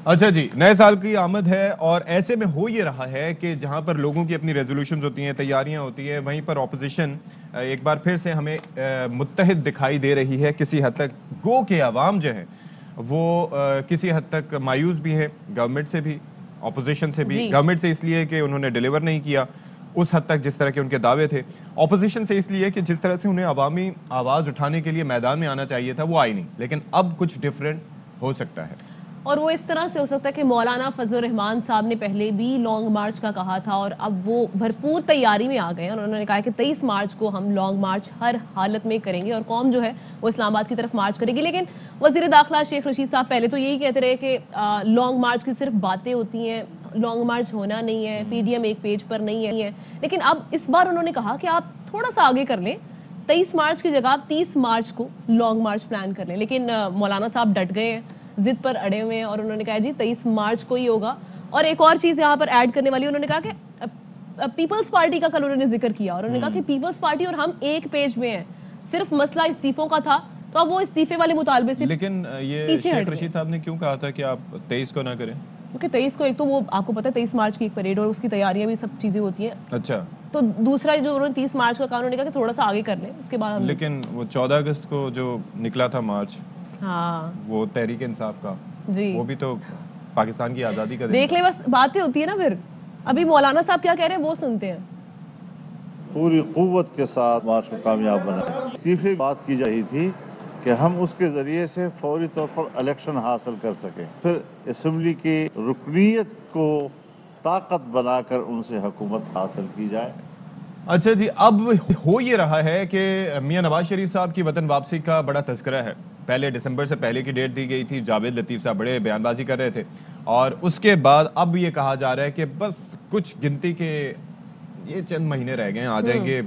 अच्छा जी, नए साल की आमद है और ऐसे में हो ये रहा है कि जहां पर लोगों की अपनी रेजोल्यूशंस होती हैं, तैयारियां होती हैं, वहीं पर ऑपोजिशन एक बार फिर से हमें मुत्तहिद दिखाई दे रही है किसी हद तक। गो के अवाम जो है वो किसी हद तक मायूस भी है, गवर्नमेंट से भी, ऑपोजिशन से भी। जी। गवर्नमेंट से इसलिए कि उन्होंने डिलीवर नहीं किया उस हद तक जिस तरह के उनके दावे थे। ऑपोजिशन से इसलिए कि जिस तरह से उन्हें अवामी आवाज़ उठाने के लिए मैदान में आना चाहिए था वो आई नहीं। लेकिन अब कुछ डिफरेंट हो सकता है, और वो इस तरह से हो सकता है कि मौलाना फजल रहमान साहब ने पहले भी लॉन्ग मार्च का कहा था और अब वो भरपूर तैयारी में आ गए हैं और उन्होंने कहा कि 23 मार्च को हम लॉन्ग मार्च हर हालत में करेंगे और कौम जो है वो इस्लामाबाद की तरफ मार्च करेगी। लेकिन वजीर दाखिला शेख रशीद साहब पहले तो यही कहते रहे कि लॉन्ग मार्च की सिर्फ बातें होती हैं, लॉन्ग मार्च होना नहीं है, पीडीएम एक पेज पर नहीं है। लेकिन अब इस बार उन्होंने कहा कि आप थोड़ा सा आगे कर लें, 23 मार्च की जगह आप 30 मार्च को लॉन्ग मार्च प्लान कर लें। लेकिन मौलाना साहब डट गए हैं, जिद पर अड़े हुए हैं और उन्होंने कहा जी 23 मार्च को ही होगा। और एक और चीज़ यहाँ पर ऐड करने वाली, उन्होंने कहा कि पीपल्स पार्टी का कल उन्होंने जिक्र किया और उन्होंने कहा कि पीपल्स पार्टी और हम एक पेज में हैं, सिर्फ मसला इस्तीफों का था तो अब वो इस्तीफे वाले मुतालबे से लेकिन ये शेख रशीद साहब ने क्यों कहा था कि आप 23 को ना करें? क्योंकि 23 को एक तो वो आपको पता है 23 मार्च की एक परेड और उसकी तैयारियां भी सब चीज़ें होती हैं। अच्छा, तो दूसरा जो उन्होंने 30 मार्च का कहा, उन्होंने कहा कि थोड़ा सा आगे कर लें उसके बाद हम। लेकिन वो 14 अगस्त को जो निकला था मार्च, हाँ वो तहरीक इंसाफ का, जी, वो भी तो पाकिस्तान की आज़ादी का दिन देख ले, बस बातें होती है ना। फिर अभी मौलाना साहब क्या कह रहे हैं वो सुनते हैं। पूरी कुव्वत के साथ मार्च को कामयाब बनाए। इस्तीफे बात की जा रही थी कि हम उसके ज़रिए से फौरी तौर पर इलेक्शन हासिल कर सकें, फिर असम्बली की रुकनीत को ताकत बनाकर उनसे हुकूमत हासिल की जाए। अच्छा जी, अब हो ये रहा है कि मियां नवाज शरीफ साहब की वतन वापसी का बड़ा तज़किरा है। पहले दिसंबर से पहले की डेट दी गई थी, जावेद लतीफ़ साहब बड़े बयानबाजी कर रहे थे और उसके बाद अब ये कहा जा रहा है कि बस कुछ गिनती के ये चंद महीने रह गए हैं, आ जाएंगे।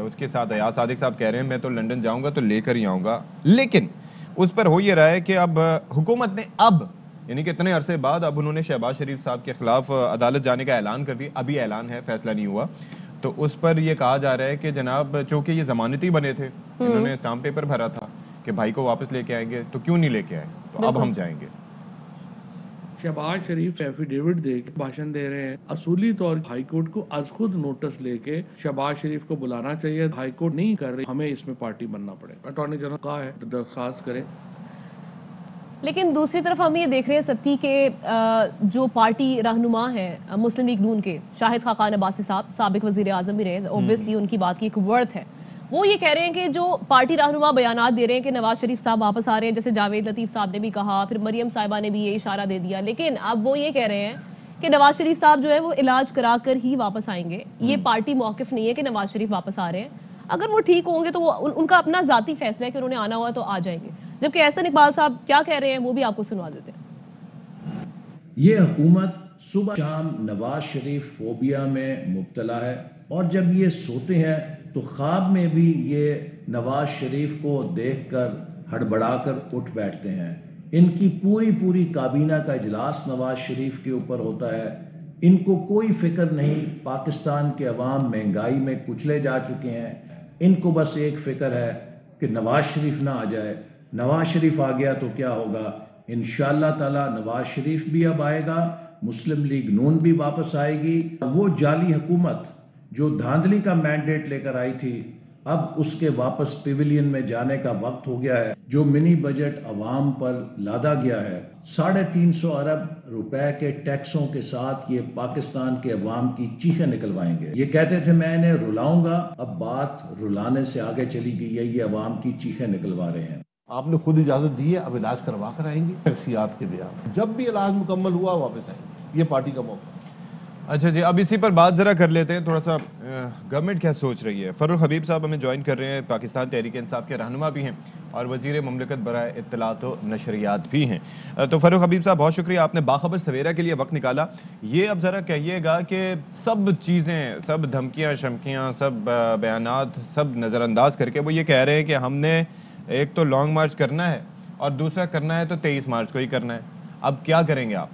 उसके साथ अयाज सादिक साहब कह रहे हैं मैं तो लंदन जाऊंगा तो लेकर ही आऊंगा। लेकिन उस पर हो ये रहा है कि अब हुकूमत ने अब यानी कि इतने अरसे बाद अब उन्होंने शहबाज शरीफ साहब के खिलाफ अदालत जाने का ऐलान कर दिया। अभी ऐलान है, फैसला नहीं हुआ। तो उस पर यह कहा जा रहा है कि जनाब चूंकि ये जमानती बने थे, इन्होंने स्टाम्प पेपर भरा था कि भाई को वापस लेके आएंगे, तो क्यों नहीं लेके आए, तो अब हम जाएंगे। शहबाज शरीफ एफिडेविट दे के भाषण दे रहे हैं। असूली तौर हाई कोर्ट को आज खुद नोटिस लेके शहबाज शरीफ को बुलाना चाहिए। हाई कोर्ट नहीं कर रही, हमें इसमें पार्टी बनना पड़ेगा। अटॉर्नी जनरल कहा है तो दरखास्त करें। लेकिन दूसरी तरफ हम ये देख रहे हैं सत्ती के जो पार्टी रहनुमा हैं मुस्लिम लीग नून के, शाहिद खाकान अब्बासी साहब साबिक वजीर आजम भी रहे, ऑब्वियसली उनकी बात की एक वर्थ है। वो ये कह रहे हैं कि जो पार्टी रहनुमा बयानात दे रहे हैं कि नवाज शरीफ साहब वापस आ रहे हैं, जैसे जावेद लतीफ़ साहब ने भी कहा, फिर मरियम साहिबा ने भी ये इशारा दे दिया। लेकिन अब वो ये कह रहे हैं कि नवाज शरीफ साहब जो है वो इलाज करा कर ही वापस आएंगे। ये पार्टी मौक़िफ़ नहीं है कि नवाज शरीफ वापस आ रहे हैं। अगर वो ठीक होंगे तो वो उनका अपना ज़ाती फैसला है कि उन्होंने आना हुआ तो आ जाएंगे। जबकि एहसन इकबाल साहब क्या कह रहे हैं वो भी आपको सुनवा देते हैं। ये हुकूमत सुबह शाम नवाज शरीफ फोबिया में मुब्तला है और जब ये सोते हैं तो ख्वाब में भी ये नवाज शरीफ को देखकर हड़बड़ाकर उठ बैठते हैं। इनकी पूरी काबीना का इजलास नवाज शरीफ के ऊपर होता है। इनको कोई फिक्र नहीं, पाकिस्तान के अवाम महंगाई में कुचले जा चुके हैं। इनको बस एक फिक्र है कि नवाज शरीफ ना आ जाए। नवाज शरीफ आ गया तो क्या होगा? इंशाअल्लाह ताला नवाज शरीफ भी अब आएगा, मुस्लिम लीग नून भी वापस आएगी। वो जाली हुकूमत जो धांधली का मैंडेट लेकर आई थी, अब उसके वापस पिविलियन में जाने का वक्त हो गया है। जो मिनी बजट अवाम पर लादा गया है 350 अरब रुपए के टैक्सों के साथ, ये पाकिस्तान के अवाम की चीखें निकलवाएंगे। ये कहते थे मैं इन्हें रुलाऊंगा, अब बात रुलाने से आगे चली गई है। ये अवाम की चीखें निकलवा रहे हैं। आपने खुद इजाजत दी है, अब इलाज करवा कर आएंगे। शख्सियात के बयान, जब भी इलाज मुकम्मल हुआ वापस आएंगे। ये पार्टी का मौका। अच्छा जी, अब इसी पर बात ज़रा कर लेते हैं थोड़ा सा, गवर्नमेंट क्या सोच रही है। फ़रूख हबीब साहब हमें ज्वाइन कर रहे हैं, पाकिस्तान तहरीक इंसाफ के रहनुमा भी हैं और वज़ीर ममलकत बराए इत्तलात व नशरियात भी हैं। तो फ़रूख हबीब साहब बहुत शुक्रिया, आपने बाखबर सवेरा के लिए वक्त निकाला। ये अब ज़रा कहिएगा कि सब चीज़ें, सब धमकियाँ शमकियाँ, सब बयानात, सब नज़रअंदाज करके वो ये कह रहे हैं कि हमने एक तो लॉन्ग मार्च करना है और दूसरा करना है तो 23 मार्च को ही करना है। अब क्या करेंगे आप?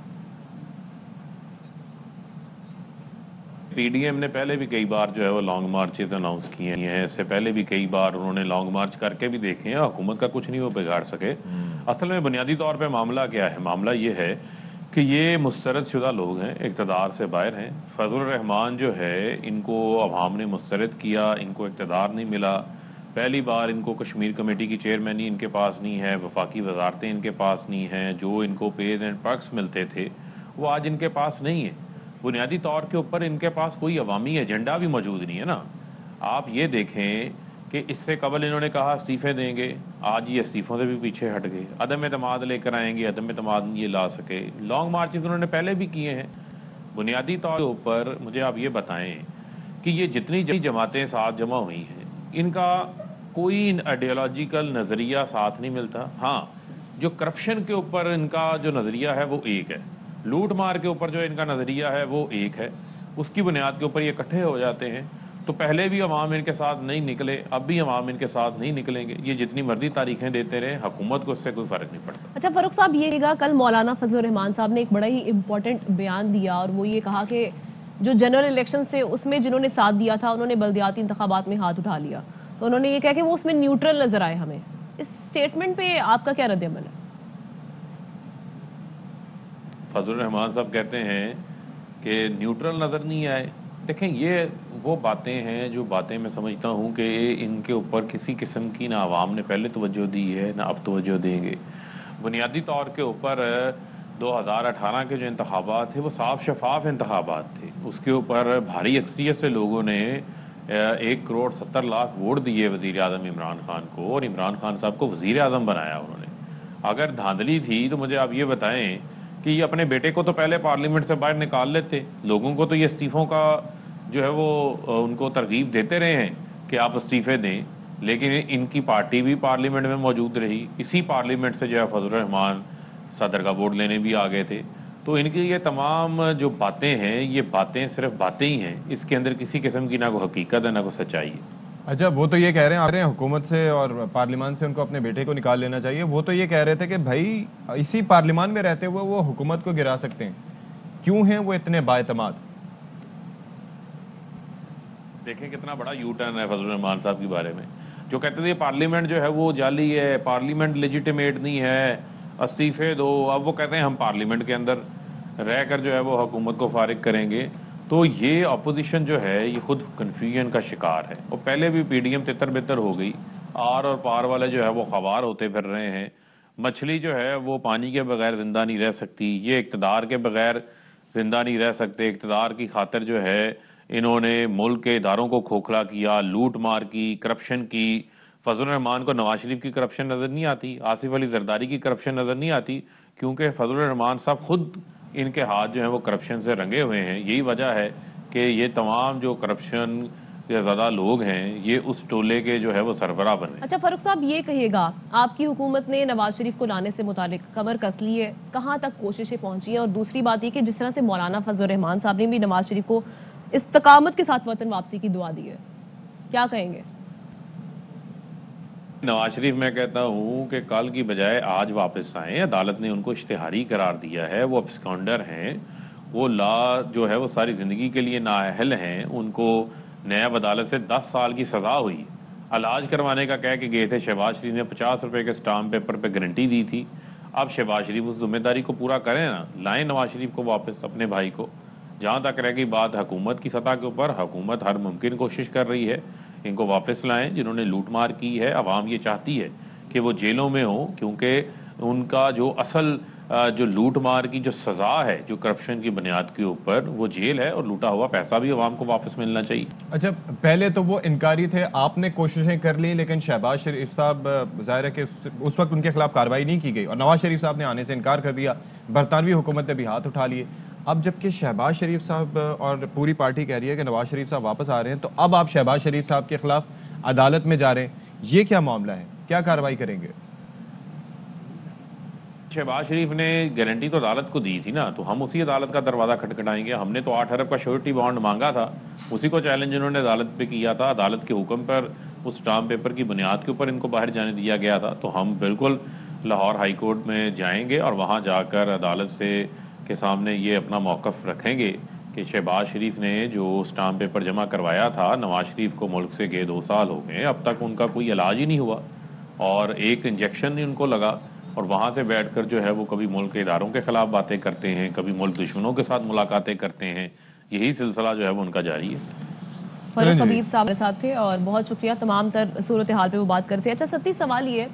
पीडीएम ने पहले भी कई बार जो है वो लॉन्ग मार्चेस अनाउंस किए हैं। इससे पहले भी कई बार उन्होंने लॉन्ग मार्च करके भी देखे हैं। हुकूमत का कुछ नहीं वो बिगाड़ सके। असल में बुनियादी तौर पे मामला क्या है? मामला ये है कि ये मुस्तरद शुदा लोग हैं, इक़्तिदार से बाहर हैं। फजल रहमान जो है, इनको अवाम ने मुस्तरद किया, इनको इक़्तिदार नहीं मिला। पहली बार इनको कश्मीर कमेटी की चेयरमैनी इनके पास नहीं है, वफाकी वजारतें इनके पास नहीं हैं, जो इनको पेज एंड पर्क्स मिलते थे वो आज इनके पास नहीं है। बुनियादी तौर के ऊपर इनके पास कोई अवामी एजेंडा भी मौजूद नहीं है ना। आप ये देखें कि इससे कबल इन्होंने कहा इस्तीफ़े देंगे, आज ये इस्तीफ़ों से भी पीछे हट गए, अदम एतमाद लेकर आएंगे, अदम एतमाद ये ला सके। लॉन्ग मार्चेस उन्होंने पहले भी किए हैं। बुनियादी तौर के ऊपर मुझे आप ये बताएं कि ये जितनी जमातें साथ जमा हुई हैं, इनका कोई आइडियोलॉजिकल नज़रिया साथ नहीं मिलता। हाँ, जो करप्शन के ऊपर इनका जो नज़रिया है वो एक है, लूट मार के ऊपर जो इनका नज़रिया है वो एक है, उसकी बुनियाद के ऊपर ये इकट्ठे हो जाते हैं। तो पहले भी अवाम इनके साथ नहीं निकले, अब भी अवाम इनके साथ नहीं निकलेंगे। ये जितनी मर्जी तारीखें देते रहे, हुकूमत को उससे कोई फ़र्क नहीं पड़ता। अच्छा फ़ारूक साहब, ये कहा कल मौलाना फजल रहमान साहब ने एक बड़ा ही इम्पोर्टेंट बयान दिया और वो ये कहा कि जो जनरल इलेक्शन से उसमें जिन्होंने साथ दिया था उन्होंने बल्दियाती इंतखाबात में हाथ उठा लिया, तो उन्होंने ये कहा कि वो उसमें न्यूट्रल नज़र आए हमें। इस स्टेटमेंट पे आपका क्या रद्द-ए-अमल है? फजल रहमान साहब कहते हैं कि न्यूट्रल नज़र नहीं आए। देखें, ये वो बातें हैं जो बातें मैं समझता हूँ कि इनके ऊपर किसी किस्म की ना आवाम ने पहले तवज्जो दी है ना अब तवज्जो देंगे। बुनियादी तौर के ऊपर 2018 के जो इंतखाबात थे वो साफ शफाफ इंतखाबात थे, उसके ऊपर भारी अक्सरियत से लोगों ने 1,70,00,000 वोट दिए वज़ीर आज़म इमरान खान को, और इमरान खान साहब को वज़ीर आज़म बनाया उन्होंने। अगर धांधली थी तो मुझे आप ये बताएं कि ये अपने बेटे को तो पहले पार्लियामेंट से बाहर निकाल लेते, लोगों को तो ये इस्तीफ़ों का जो है वो उनको तरगीब देते रहे हैं कि आप इस्तीफ़े दें, लेकिन इनकी पार्टी भी पार्लियामेंट में मौजूद रही। इसी पार्लियामेंट से जो है फजल रहमान सदर का वोट लेने भी आ गए थे। तो इनकी ये तमाम जो बातें हैं, ये बातें सिर्फ बातें ही हैं, इसके अंदर किसी किस्म की ना कोई हकीकत है ना कोई सच्चाई है। अच्छा, वो तो ये कह रहे हैं हुकूमत से और पार्लियामान से उनको अपने बेटे को निकाल लेना चाहिए। वो तो ये कह रहे थे कि भाई इसी पार्लियामान में रहते हुए वो हुकूमत को गिरा सकते हैं। क्यों हैं वो इतने बाएतमाद? देखें कितना बड़ा यू टर्न है फजल रहमान साहब के बारे में, जो कहते थे पार्लियामेंट जो है वो जाली है, पार्लियामेंट लेजिटिमेट नहीं है, इस्तीफे दो। अब वो कहते हैं हम पार्लियामेंट के अंदर रहकर जो है वो हुकूमत को फारिग करेंगे। तो ये अपोजिशन जो है ये खुद कन्फ्यूजन का शिकार है। और पहले भी पीडीएम तितर बितर हो गई, आर और पार वाले जो है वो खवार होते फिर रहे हैं। मछली जो है वो पानी के बगैर ज़िंदा नहीं रह सकती, ये इक़्तिदार के बगैर ज़िंदा नहीं रह सकते। इक़्तिदार की खातिर जो है इन्होंने मुल्क के इदारों को खोखला किया, लूट मार की, करप्शन की। फजल रहमान को नवाज शरीफ की करप्शन नज़र नहीं आती, आसिफ अली जरदारी की करप्शन नज़र नहीं आती, क्योंकि फजल रहमान साहब खुद इनके हाथ जो हैं वो करप्शन से रंगे हुए हैं। यही वजह है कि ये तमाम जो करप्शन के ज़्यादा लोग हैं ये उस टोले के जो है वो सरबराह बने। अच्छा फ़ारूक साहब, ये कहिएगा आपकी हुकूमत ने नवाज शरीफ को लाने से मुतालिक कमर कस ली है, कहाँ तक कोशिशें पहुँची हैं? और दूसरी बात ये कि जिस तरह से मौलाना फजल रहमान साहब ने भी नवाज शरीफ को इस्तकामत के साथ वतन वापसी की दुआ दी है, क्या कहेंगे? नवाज शरीफ मैं कहता हूँ कि कल की बजाय आज वापस आएँ। अदालत ने उनको इश्तिहारी करार दिया है, वो अब्सकॉन्डर हैं, वो ला जो है वो सारी ज़िंदगी के लिए नाअहल हैं। उनको नैब अदालत से 10 साल की सज़ा हुई, इलाज करवाने का कह के गए थे। शहबाज शरीफ ने 50 रुपये के स्टाम्प पेपर पर गारंटी दी थी। अब शहबाज शरीफ उस जिम्मेदारी को पूरा करें ना, लाएँ नवाज शरीफ को वापस, अपने भाई को। जहाँ तक रह गई बात हुकूमत की सतह के ऊपर, हुकूमत हर मुमकिन कोशिश कर रही है इनको वापस लाएं जिन्होंने लूट मार की है। अवाम ये चाहती है कि वो जेलों में हो, क्योंकि उनका जो असल जो लूट मार की जो सज़ा है जो करप्शन की बुनियाद के ऊपर, वो जेल है, और लूटा हुआ पैसा भी अवाम को वापस मिलना चाहिए। अच्छा, पहले तो वो इनकारी थे, आपने कोशिशें कर ली, लेकिन शहबाज शरीफ साहब ज़ाहिर है कि उस वक्त उनके खिलाफ कार्रवाई नहीं की गई और नवाज शरीफ साहब ने आने से इनकार कर दिया। बरतानवी हुकूमत ने भी हाथ उठा लिए। अब जबकि शहबाज शरीफ साहब और पूरी पार्टी कह रही है कि नवाज शरीफ साहब वापस आ रहे हैं, तो अब आप शहबाज शरीफ साहब के खिलाफ अदालत में जा रहे हैं, ये क्या मामला है? क्या कार्रवाई करेंगे? शहबाज शरीफ ने गारंटी तो अदालत को दी थी ना, तो हम उसी अदालत का दरवाज़ा खटखटाएंगे। हमने तो 8 अरब का श्योरिटी बॉन्ड मांगा था, उसी को चैलेंज इन्होंने अदालत पे किया था। अदालत के हुक्म पर उस स्टाम्प पेपर की बुनियाद के ऊपर इनको बाहर जाने दिया गया था। तो हम बिल्कुल लाहौर हाई कोर्ट में जाएंगे और वहाँ जाकर अदालत से के सामने ये अपना मौक़िफ़ रखेंगे कि शहबाज शरीफ ने जो स्टाम्प पेपर जमा करवाया था, नवाज शरीफ को मुल्क से गए 2 साल हो गए, अब तक उनका कोई इलाज ही नहीं हुआ और एक इंजेक्शन नहीं उनको लगा। और वहाँ से बैठकर जो है वो कभी मुल्क के इदारों के खिलाफ बातें करते हैं, कभी मुल्क दुश्मनों के साथ मुलाकातें करते हैं। यही सिलसिला जो है वो उनका जारी है। फरूक हबीब साहब मेरे साथ थे और बहुत शुक्रिया, तमाम तर सूरत हाल पे वो बात करते हैं। अच्छा सती, सवाल ये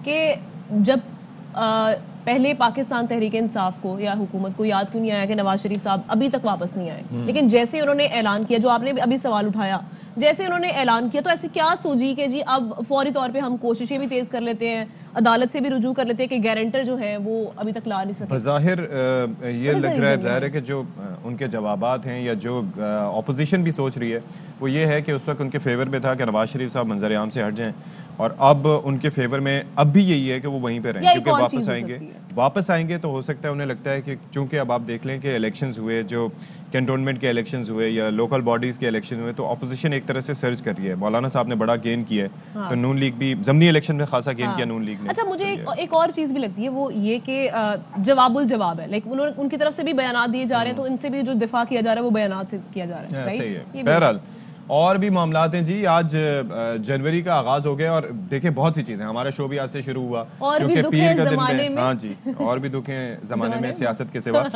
कि जब पहले पाकिस्तान तहरीक इंसाफ को या हुकूमत को याद क्यों नहीं आया कि नवाज शरीफ साहब अभी तक वापस नहीं आए, लेकिन जैसे उन्होंने ऐलान किया, जो आपने अभी सवाल उठाया, जैसे उन्होंने ऐलान किया तो ऐसे क्या सूझी कि जी अब फौरी तौर पे हम कोशिशें भी तेज कर लेते हैं, अदालत से भी रुजू कर लेते हैं कि गारंटर जो है वो अभी तक ला नहीं सके। ज़ाहिर ये लग रहा है, ज़ाहिर है कि जो उनके जवाबात हैं या जो ऑपोजिशन भी सोच रही है वो ये है कि उस वक्त उनके फेवर में था कि नवाज शरीफ साहब मंजर आम से हट जाएं, और अब उनके फेवर में अब भी यही है कि वो वहीं पे रहें, क्योंकि वापस आएंगे तो हो सकता है, उन्हें लगता है कि चूंकि अब आप देख लें कि इलेक्शंस हुए, जो कैंटोनमेंट के इलेक्शंस हुए या लोकल बॉडीज़ के इलेक्शन हुए, तो अपोजिशन एक तरह से सर्च कर रही है। मौलाना साहब ने बड़ा गेन किया है, तो नून लीग भी ज़मनी इलेक्शन में खासा गेन किया नून लीग ने। अच्छा, मुझे एक और चीज़ भी लगती है, वो ये कि जवाबुल जवाब है, लाइक उनकी तरफ से भी बयानात दिए जा रहे हैं, तो इनसे भी जो दिफा किया जा रहा है वो बयानात से किया जा रहा है। सही है। बहरहाल और भी मामलात हैं जी। आज जनवरी का आगाज हो गया और देखें बहुत सी चीजें, हमारा शो भी आज से शुरू हुआ क्योंकि पीर का दिन है। हाँ जी, और भी दुख हैं जमाने में सियासत के सिवा।